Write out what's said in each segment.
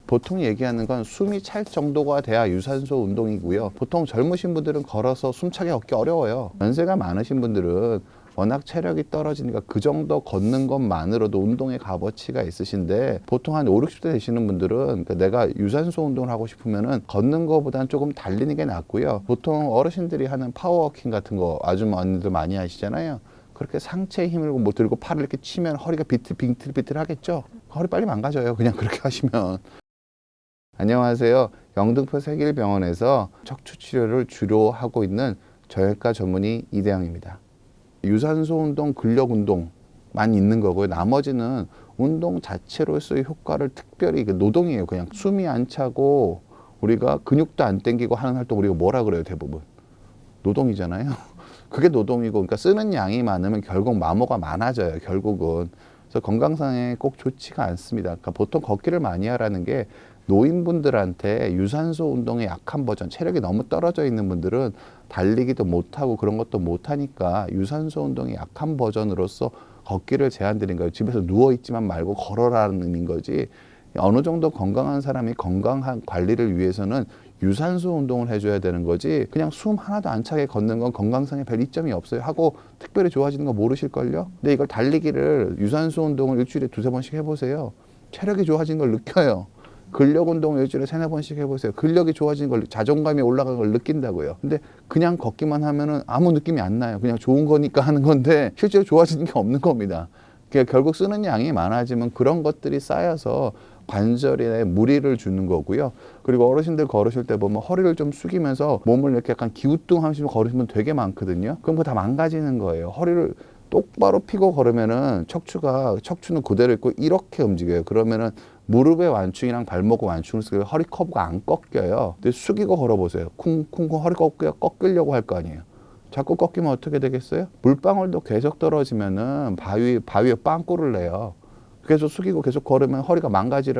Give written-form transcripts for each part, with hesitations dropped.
보통 얘기하는 건 숨이 찰 정도가 돼야 유산소 운동이고요. 보통 젊으신 분들은 걸어서 숨차게 걷기 어려워요. 연세가 많으신 분들은 워낙 체력이 떨어지니까 그 정도 걷는 것만으로도 운동의 값어치가 있으신데, 보통 한 5, 60대 되시는 분들은 그러니까 내가 유산소 운동을 하고 싶으면은 걷는 것보다는 조금 달리는 게 낫고요. 보통 어르신들이 하는 파워워킹 같은 거 아주머니들 많이 하시잖아요. 그렇게 상체에 힘을 못 들고 팔을 이렇게 치면 허리가 비틀비틀 하겠죠. 허리 빨리 망가져요, 그냥 그렇게 하시면. 안녕하세요. 영등포 세길병원에서 척추 치료를 주로 하고 있는 정형외과 전문의 이대영입니다. 유산소 운동, 근력 운동만 있는 거고요. 나머지는 운동 자체로서의 효과를 특별히 노동이에요. 그냥 숨이 안 차고 우리가 근육도 안 땡기고 하는 활동, 우리가 뭐라 그래요? 대부분 노동이잖아요. 그게 노동이고, 그러니까 쓰는 양이 많으면 결국 마모가 많아져요, 결국은. 그래서 건강상에 꼭 좋지가 않습니다. 그러니까 보통 걷기를 많이 하라는 게, 노인분들한테 유산소 운동의 약한 버전, 체력이 너무 떨어져 있는 분들은 달리기도 못하고 그런 것도 못하니까 유산소 운동의 약한 버전으로서 걷기를 제안드린 거예요. 집에서 누워있지만 말고 걸어라는 의미인 거지, 어느 정도 건강한 사람이 건강한 관리를 위해서는 유산소 운동을 해줘야 되는 거지, 그냥 숨 하나도 안 차게 걷는 건 건강상에 별 이점이 없어요. 하고 특별히 좋아지는 거 모르실걸요? 근데 이걸 달리기를, 유산소 운동을 일주일에 2~3번씩 해보세요. 체력이 좋아지는 걸 느껴요. 근력 운동을 일주일에 3~4번씩 해보세요. 근력이 좋아지는 걸, 자존감이 올라가는 걸 느낀다고요. 근데 그냥 걷기만 하면은 아무 느낌이 안 나요. 그냥 좋은 거니까 하는 건데 실제로 좋아지는 게 없는 겁니다. 그러니까 결국 쓰는 양이 많아지면 그런 것들이 쌓여서 관절에 무리를 주는 거고요. 그리고 어르신들 걸으실 때 보면 허리를 좀 숙이면서 몸을 이렇게 약간 기우뚱하시면 걸으시면 되게 많거든요. 그럼 그거 다 망가지는 거예요. 허리를 똑바로 피고 걸으면은 척추는 그대로 있고 이렇게 움직여요. 그러면은 무릎의 완충이랑 발목의 완충을 쓰고 허리 커브가 안 꺾여요. 근데 숙이고 걸어보세요. 쿵쿵쿵 허리 꺾으려고 할 거 아니에요. 자꾸 꺾이면 어떻게 되겠어요? 물방울도 계속 떨어지면은 바위에 빵꾸를 내요. 계속 숙이고 계속 걸으면 허리가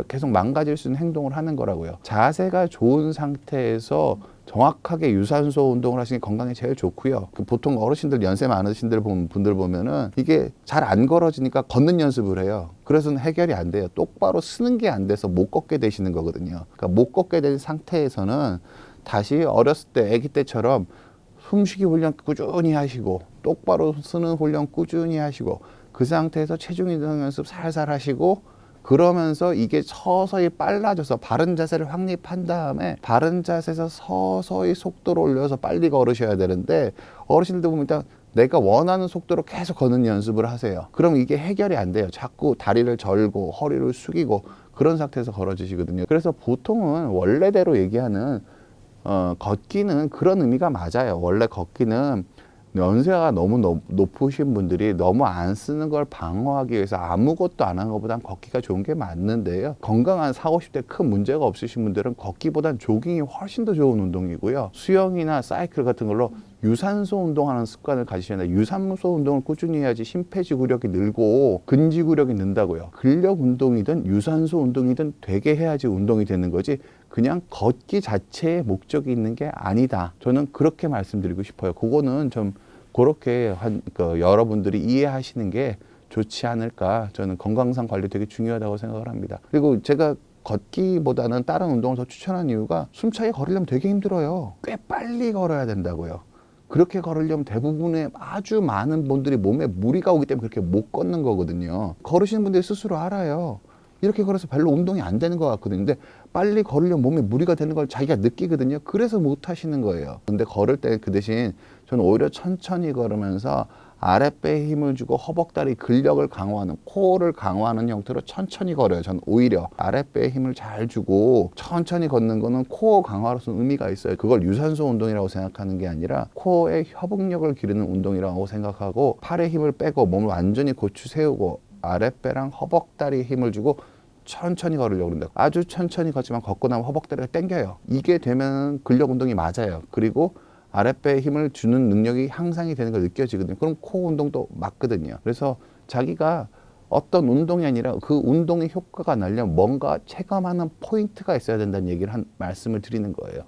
계속 망가질 수 있는 행동을 하는 거라고요. 자세가 좋은 상태에서 정확하게 유산소 운동을 하시는 게 건강에 제일 좋고요. 보통 어르신들, 연세 많으신 분들 보면은 이게 잘 안 걸어지니까 걷는 연습을 해요. 그래서는 해결이 안 돼요. 똑바로 쓰는 게 안 돼서 못 걷게 되시는 거거든요. 그러니까 못 걷게 된 상태에서는 다시 어렸을 때, 아기 때처럼 숨쉬기 훈련 꾸준히 하시고, 똑바로 쓰는 훈련 꾸준히 하시고, 그 상태에서 체중 이동 연습 살살 하시고, 그러면서 이게 서서히 빨라져서 바른 자세를 확립한 다음에 바른 자세에서 서서히 속도를 올려서 빨리 걸으셔야 되는데, 어르신들 보면 일단 내가 원하는 속도로 계속 걷는 연습을 하세요. 그럼 이게 해결이 안 돼요. 자꾸 다리를 절고 허리를 숙이고 그런 상태에서 걸어지시거든요. 그래서 보통은 원래대로 얘기하는 걷기는 그런 의미가 맞아요. 원래 걷기는 연세가 너무 높으신 분들이 너무 안 쓰는 걸 방어하기 위해서 아무것도 안 하는 것보단 걷기가 좋은 게 맞는데요. 건강한 40, 50대 큰 문제가 없으신 분들은 걷기보단 조깅이 훨씬 더 좋은 운동이고요. 수영이나 사이클 같은 걸로 유산소 운동하는 습관을 가지셔야 돼요. 유산소 운동을 꾸준히 해야지 심폐지구력이 늘고 근지구력이 는다고요. 근력 운동이든 유산소 운동이든 되게 해야지 운동이 되는 거지, 그냥 걷기 자체에 목적이 있는 게 아니다. 저는 그렇게 말씀드리고 싶어요. 그거는 좀 그렇게 여러분들이 이해하시는 게 좋지 않을까. 저는 건강상 관리 되게 중요하다고 생각을 합니다. 그리고 제가 걷기보다는 다른 운동을 더 추천한 이유가, 숨차게 걸으려면 되게 힘들어요. 꽤 빨리 걸어야 된다고요. 그렇게 걸으려면 대부분의 아주 많은 분들이 몸에 무리가 오기 때문에 그렇게 못 걷는 거거든요. 걸으시는 분들이 스스로 알아요. 이렇게 걸어서 별로 운동이 안 되는 것 같거든요. 근데 빨리 걸으려면 몸에 무리가 되는 걸 자기가 느끼거든요. 그래서 못 하시는 거예요. 근데 걸을 때 그 대신 저는 오히려 천천히 걸으면서 아랫배에 힘을 주고 허벅다리 근력을 강화하는, 코어를 강화하는 형태로 천천히 걸어요. 전 오히려 아랫배에 힘을 잘 주고 천천히 걷는 거는 코어 강화로서 의미가 있어요. 그걸 유산소 운동이라고 생각하는 게 아니라 코어의 협응력을 기르는 운동이라고 생각하고, 팔에 힘을 빼고 몸을 완전히 고추 세우고 아랫배랑 허벅다리에 힘을 주고 천천히 걸으려고 그런다. 아주 천천히 걷지만 걷고 나면 허벅다리가 당겨요. 이게 되면 근력 운동이 맞아요. 그리고 아랫배에 힘을 주는 능력이 향상이 되는 걸 느껴지거든요. 그럼 코어 운동도 맞거든요. 그래서 자기가 어떤 운동이 아니라 그 운동의 효과가 나려면 뭔가 체감하는 포인트가 있어야 된다는 말씀을 드리는 거예요.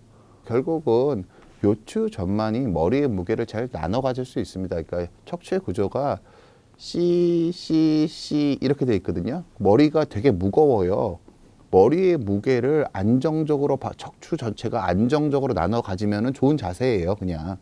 결국은 요추 전만이 머리의 무게를 잘 나눠 가질 수 있습니다. 그러니까 척추의 구조가 C 이렇게 돼 있거든요. 머리가 되게 무거워요. 머리의 무게를 안정적으로 척추 전체가 안정적으로 나눠 가지면은 좋은 자세예요. 그냥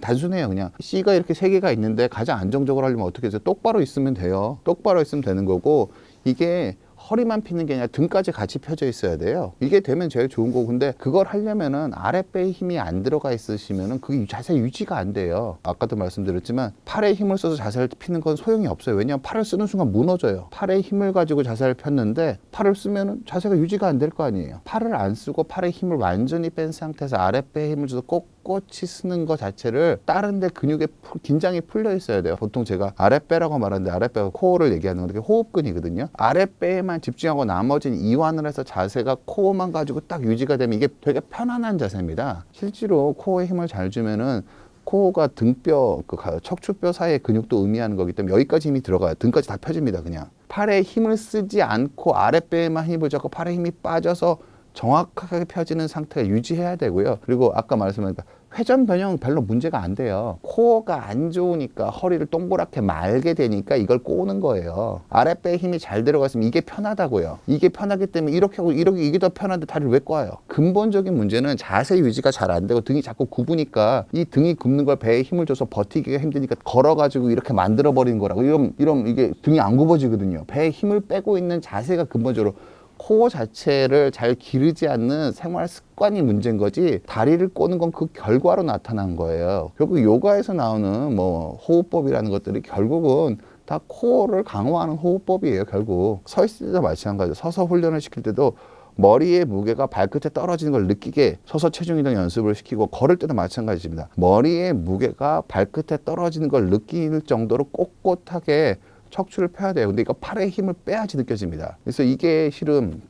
단순해요. 그냥 C가 이렇게 세 개가 있는데 가장 안정적으로 하려면 어떻게 해서 똑바로 있으면 돼요. 똑바로 있으면 되는 거고, 이게 허리만 피는 게 아니라 등까지 같이 펴져 있어야 돼요. 이게 되면 제일 좋은 거고, 근데 그걸 하려면은 아랫배에 힘이 안 들어가 있으시면은 그 자세 유지가 안 돼요. 아까도 말씀드렸지만 팔에 힘을 써서 자세를 피는 건 소용이 없어요. 왜냐하면 팔을 쓰는 순간 무너져요. 팔에 힘을 가지고 자세를 폈는데 팔을 쓰면은 자세가 유지가 안 될 거 아니에요. 팔을 안 쓰고 팔에 힘을 완전히 뺀 상태에서 아랫배에 힘을 줘서 꼿꼿이 쓰는 것 자체를 다른 데 근육에 긴장이 풀려 있어야 돼요. 보통 제가 아랫배라고 말하는데 아랫배가 코어를 얘기하는 건데 호흡근이거든요. 아랫배에만 집중하고 나머지는 이완을 해서 자세가 코어만 가지고 딱 유지가 되면 이게 되게 편안한 자세입니다. 실제로 코어에 힘을 잘 주면은 코어가 등뼈, 척추뼈 사이의 근육도 의미하는 거기 때문에 여기까지 힘이 들어가요. 등까지 다 펴집니다. 그냥 팔에 힘을 쓰지 않고 아랫배에만 힘을 잡고 팔에 힘이 빠져서 정확하게 펴지는 상태가 유지해야 되고요. 그리고 아까 말씀드린 회전 변형은 별로 문제가 안 돼요. 코어가 안 좋으니까 허리를 동그랗게 말게 되니까 이걸 꼬는 거예요. 아랫배에 힘이 잘 들어갔으면 이게 편하다고요. 이게 편하기 때문에 이렇게 하고 이렇게 이게 더 편한데 다리를 왜 꽈요? 근본적인 문제는 자세 유지가 잘 안 되고 등이 자꾸 굽으니까 이 등이 굽는 걸 배에 힘을 줘서 버티기가 힘드니까 걸어가지고 이렇게 만들어 버리는 거라고. 이러면 이게 등이 안 굽어지거든요. 배에 힘을 빼고 있는 자세가 근본적으로 코어 자체를 잘 기르지 않는 생활 습관이 문제인 거지, 다리를 꼬는 건 그 결과로 나타난 거예요. 결국 요가에서 나오는 뭐 호흡법이라는 것들이 결국은 다 코어를 강화하는 호흡법이에요. 결국 서 있을 때도 마찬가지예요. 서서 훈련을 시킬 때도 머리의 무게가 발끝에 떨어지는 걸 느끼게 서서 체중 이동 연습을 시키고, 걸을 때도 마찬가지입니다. 머리의 무게가 발끝에 떨어지는 걸 느낄 정도로 꼿꼿하게 척추를 펴야 돼요. 근데 이거 팔에 힘을 빼야지 느껴집니다. 그래서 이게 실은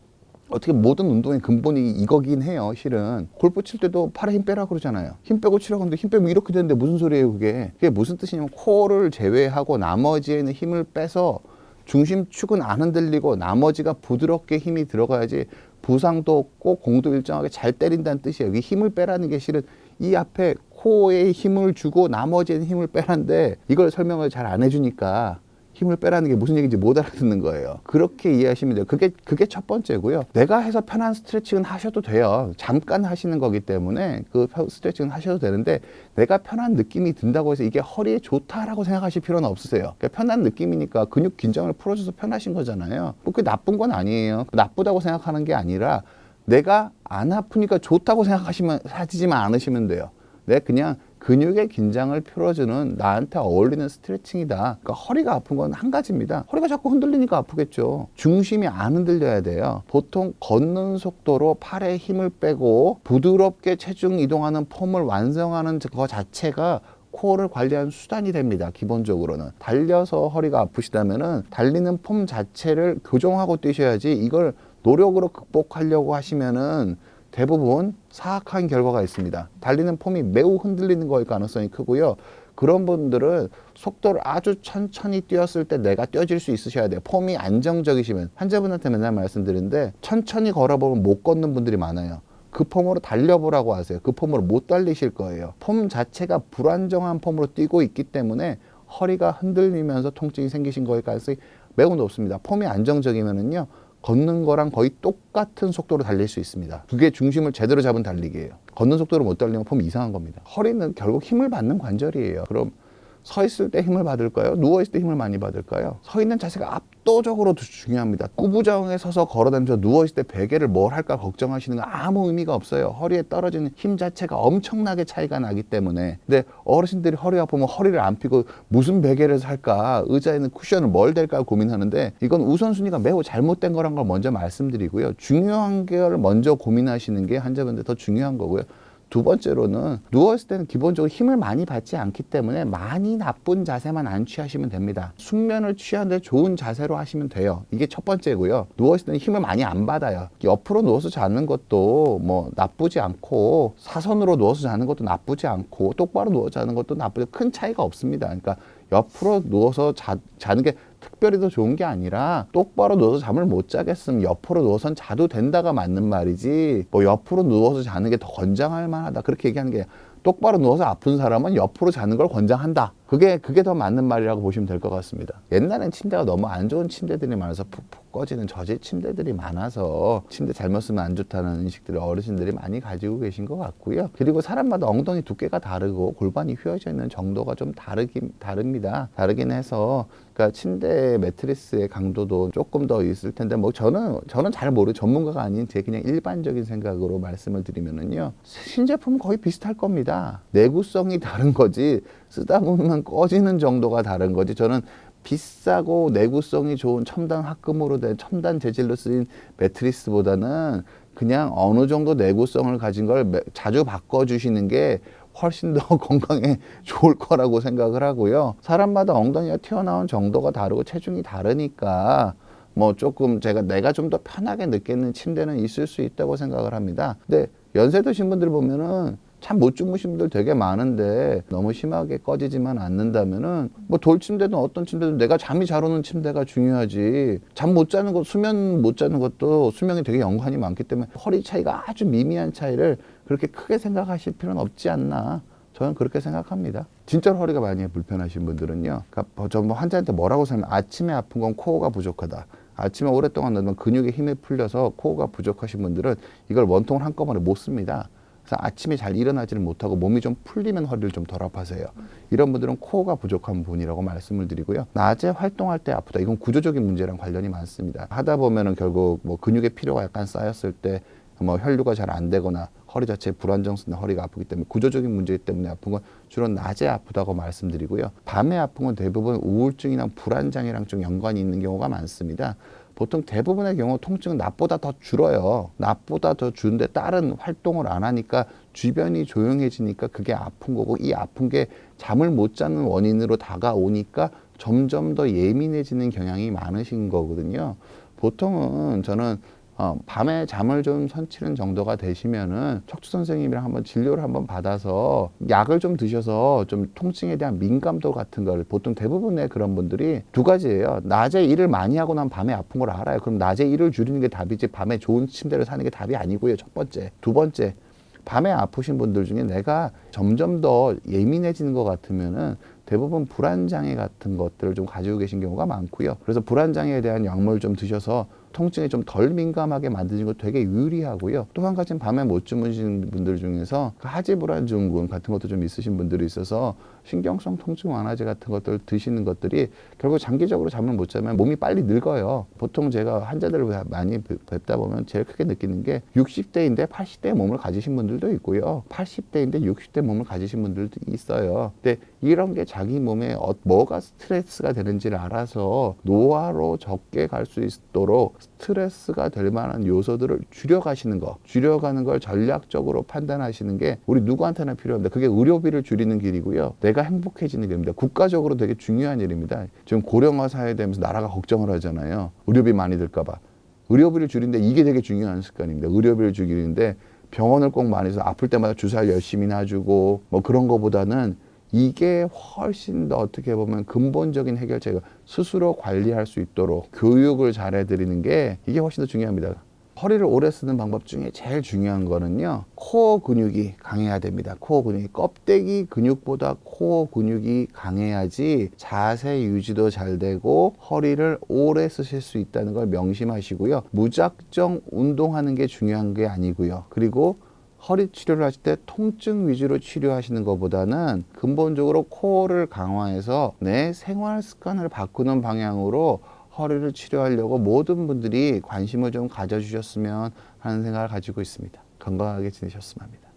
어떻게 모든 운동의 근본이 이거긴 해요. 실은 골프 칠 때도 팔에 힘 빼라 그러잖아요. 힘 빼고 치라고 하는데 힘 빼면 이렇게 되는데 무슨 소리예요 그게? 그게 무슨 뜻이냐면 코어를 제외하고 나머지에는 힘을 빼서 중심축은 안 흔들리고 나머지가 부드럽게 힘이 들어가야지 부상도 없고 공도 일정하게 잘 때린다는 뜻이에요. 이 힘을 빼라는 게 실은 이 앞에 코어에 힘을 주고 나머지에는 힘을 빼라는데, 이걸 설명을 잘 안 해주니까 힘을 빼라는 게 무슨 얘기인지 못 알아듣는 거예요. 그렇게 이해하시면 돼요. 그게 첫 번째고요. 내가 해서 편한 스트레칭은 하셔도 돼요. 잠깐 하시는 거기 때문에 그 스트레칭은 하셔도 되는데, 내가 편한 느낌이 든다고 해서 이게 허리에 좋다라고 생각하실 필요는 없으세요. 그러니까 편한 느낌이니까 근육 긴장을 풀어줘서 편하신 거잖아요. 뭐 그게 나쁜 건 아니에요. 나쁘다고 생각하는 게 아니라 내가 안 아프니까 좋다고 생각하시면 하지만 않으시면 돼요. 내 그냥 근육의 긴장을 풀어주는 나한테 어울리는 스트레칭이다. 그러니까 허리가 아픈 건 한 가지입니다. 허리가 자꾸 흔들리니까 아프겠죠. 중심이 안 흔들려야 돼요. 보통 걷는 속도로 팔에 힘을 빼고 부드럽게 체중 이동하는 폼을 완성하는 그 자체가 코어를 관리하는 수단이 됩니다. 기본적으로는. 달려서 허리가 아프시다면은 달리는 폼 자체를 교정하고 뛰셔야지, 이걸 노력으로 극복하려고 하시면은 대부분 사악한 결과가 있습니다. 달리는 폼이 매우 흔들리는 거일 가능성이 크고요. 그런 분들은 속도를 아주 천천히 뛰었을 때 내가 뛰어질 수 있으셔야 돼요. 폼이 안정적이시면. 환자분한테 맨날 말씀드리는데 천천히 걸어보면 못 걷는 분들이 많아요. 그 폼으로 달려보라고 하세요. 그 폼으로 못 달리실 거예요. 폼 자체가 불안정한 폼으로 뛰고 있기 때문에 허리가 흔들리면서 통증이 생기신 거일 가능성이 매우 높습니다. 폼이 안정적이면은요, 걷는 거랑 거의 똑같은 속도로 달릴 수 있습니다. 그게 중심을 제대로 잡은 달리기예요. 걷는 속도로 못 달리면 폼이 이상한 겁니다. 허리는 결국 힘을 받는 관절이에요. 그럼 서 있을 때 힘을 받을까요? 누워 있을 때 힘을 많이 받을까요? 서 있는 자세가 압도적으로 중요합니다. 꾸부정에 서서 걸어다니면서 누워 있을 때 베개를 뭘 할까 걱정하시는 건 아무 의미가 없어요. 허리에 떨어지는 힘 자체가 엄청나게 차이가 나기 때문에. 근데 어르신들이 허리 아프면 허리를 안 펴고 무슨 베개를 살까, 의자에 있는 쿠션을 뭘 댈까 고민하는데, 이건 우선순위가 매우 잘못된 거란 걸 먼저 말씀드리고요. 중요한 걸 먼저 고민하시는 게 환자분들 더 중요한 거고요. 두 번째로는 누워있을 때는 기본적으로 힘을 많이 받지 않기 때문에 많이 나쁜 자세만 안 취하시면 됩니다. 숙면을 취하는데 좋은 자세로 하시면 돼요. 이게 첫 번째고요. 누워있을 때는 힘을 많이 안 받아요. 옆으로 누워서 자는 것도 뭐 나쁘지 않고, 사선으로 누워서 자는 것도 나쁘지 않고, 똑바로 누워 자는 것도 나쁘지, 큰 차이가 없습니다. 그러니까 옆으로 누워서 자는 게 특별히 더 좋은 게 아니라, 똑바로 누워서 잠을 못 자겠으면 옆으로 누워선 자도 된다가 맞는 말이지, 뭐 옆으로 누워서 자는 게 더 권장할 만하다 그렇게 얘기하는 게, 똑바로 누워서 아픈 사람은 옆으로 자는 걸 권장한다 그게 더 맞는 말이라고 보시면 될 것 같습니다. 옛날엔 침대가 너무 안 좋은 침대들이 많아서 푹푹 꺼지는 저질 침대들이 많아서 침대 잘못 쓰면 안 좋다는 인식들을 어르신들이 많이 가지고 계신 것 같고요. 그리고 사람마다 엉덩이 두께가 다르고 골반이 휘어져 있는 정도가 좀 다릅니다. 다르긴 해서 그러니까 침대 매트리스의 강도도 조금 더 있을 텐데 뭐 저는 잘 전문가가 아닌 제 그냥 일반적인 생각으로 말씀을 드리면은요. 신제품은 거의 비슷할 겁니다. 내구성이 다른 거지 쓰다 보면 꺼지는 정도가 다른 거지. 저는 비싸고 내구성이 좋은 첨단 합금으로 된 첨단 재질로 쓰인 매트리스보다는 그냥 어느 정도 내구성을 가진 걸 자주 바꿔주시는 게 훨씬 더 건강에 좋을 거라고 생각을 하고요. 사람마다 엉덩이가 튀어나온 정도가 다르고 체중이 다르니까 뭐 조금 내가 좀 더 편하게 느끼는 침대는 있을 수 있다고 생각을 합니다. 근데 연세 드신 분들 보면은 참 못 주무신 분들 되게 많은데 너무 심하게 꺼지지만 않는다면은 뭐 돌침대든 어떤 침대든 내가 잠이 잘 오는 침대가 중요하지. 잠 못 자는 것, 수면 못 자는 것도 수명이 되게 연관이 많기 때문에 허리 차이가 아주 미미한 차이를 그렇게 크게 생각하실 필요는 없지 않나. 저는 그렇게 생각합니다. 진짜로 허리가 많이 불편하신 분들은요. 그러니까 저 환자한테 뭐라고 설명? 아침에 아픈 건 코어가 부족하다. 아침에 오랫동안 넣으면 근육에 힘이 풀려서 코어가 부족하신 분들은 이걸 원통을 한꺼번에 못 씁니다. 그래서 아침에 잘 일어나지를 못하고 몸이 좀 풀리면 허리를 좀 덜 아파서요. 이런 분들은 코어가 부족한 분이라고 말씀을 드리고요. 낮에 활동할 때 아프다. 이건 구조적인 문제랑 관련이 많습니다. 하다 보면은 결국 뭐 근육의 피로가 약간 쌓였을 때 뭐 혈류가 잘 안 되거나 허리 자체에 불안정성나 허리가 아프기 때문에 구조적인 문제 때문에 아픈 건 주로 낮에 아프다고 말씀드리고요. 밤에 아픈 건 대부분 우울증이나 불안장애랑 좀 연관이 있는 경우가 많습니다. 보통 대부분의 경우 통증은 낮보다 더 줄어요. 낮보다 더 주는데 다른 활동을 안 하니까 주변이 조용해지니까 그게 아픈 거고, 이 아픈 게 잠을 못 자는 원인으로 다가오니까 점점 더 예민해지는 경향이 많으신 거거든요. 보통은 저는 밤에 잠을 좀 설치는 정도가 되시면은 척추 선생님이랑 한번 진료를 한번 받아서 약을 좀 드셔서 좀 통증에 대한 민감도 같은 걸, 보통 대부분의 그런 분들이 두 가지예요. 낮에 일을 많이 하고 나면 밤에 아픈 걸 알아요. 그럼 낮에 일을 줄이는 게 답이지 밤에 좋은 침대를 사는 게 답이 아니고요. 첫 번째. 두 번째, 밤에 아프신 분들 중에 내가 점점 더 예민해지는 것 같으면은 대부분 불안장애 같은 것들을 좀 가지고 계신 경우가 많고요. 그래서 불안장애에 대한 약물 좀 드셔서 통증에 좀 덜 민감하게 만드는 거 되게 유리하고요. 또 한 가지는 밤에 못 주무시는 분들 중에서 그 하지불안 증후군 같은 것도 좀 있으신 분들이 있어서 신경성 통증 완화제 같은 것들 드시는 것들이 결국 장기적으로 잠을 못 자면 몸이 빨리 늙어요. 보통 제가 환자들을 많이 뵙다 보면 제일 크게 느끼는 게 60대인데 80대의 몸을 가지신 분들도 있고요. 80대인데 60대 몸을 가지신 분들도 있어요. 근데 이런 게 자기 몸에 뭐가 스트레스가 되는지를 알아서 노화로 적게 갈 수 있도록 스트레스가 될 만한 요소들을 줄여가는 걸 전략적으로 판단하시는 게 우리 누구한테나 필요합니다. 그게 의료비를 줄이는 길이고요. 내가 행복해지는 길입니다. 국가적으로 되게 중요한 일입니다. 지금 고령화 사회 되면서 나라가 걱정을 하잖아요. 의료비 많이 들까봐. 의료비를 줄이는데 이게 되게 중요한 습관입니다. 의료비를 줄이는데 병원을 꼭 많이 해서 아플 때마다 주사를 열심히 놔주고 뭐 그런 거보다는 이게 훨씬 더 어떻게 보면 근본적인 해결책을 스스로 관리할 수 있도록 교육을 잘 해드리는 게 이게 훨씬 더 중요합니다. 허리를 오래 쓰는 방법 중에 제일 중요한 거는요, 코어 근육이 강해야 됩니다. 코어 근육이 껍데기 근육보다 코어 근육이 강해야지 자세 유지도 잘 되고 허리를 오래 쓰실 수 있다는 걸 명심하시고요. 무작정 운동하는 게 중요한 게 아니고요. 그리고 허리 치료를 하실 때 통증 위주로 치료하시는 것보다는 근본적으로 코어를 강화해서 내 생활 습관을 바꾸는 방향으로 허리를 치료하려고 모든 분들이 관심을 좀 가져주셨으면 하는 생각을 가지고 있습니다. 건강하게 지내셨으면 합니다.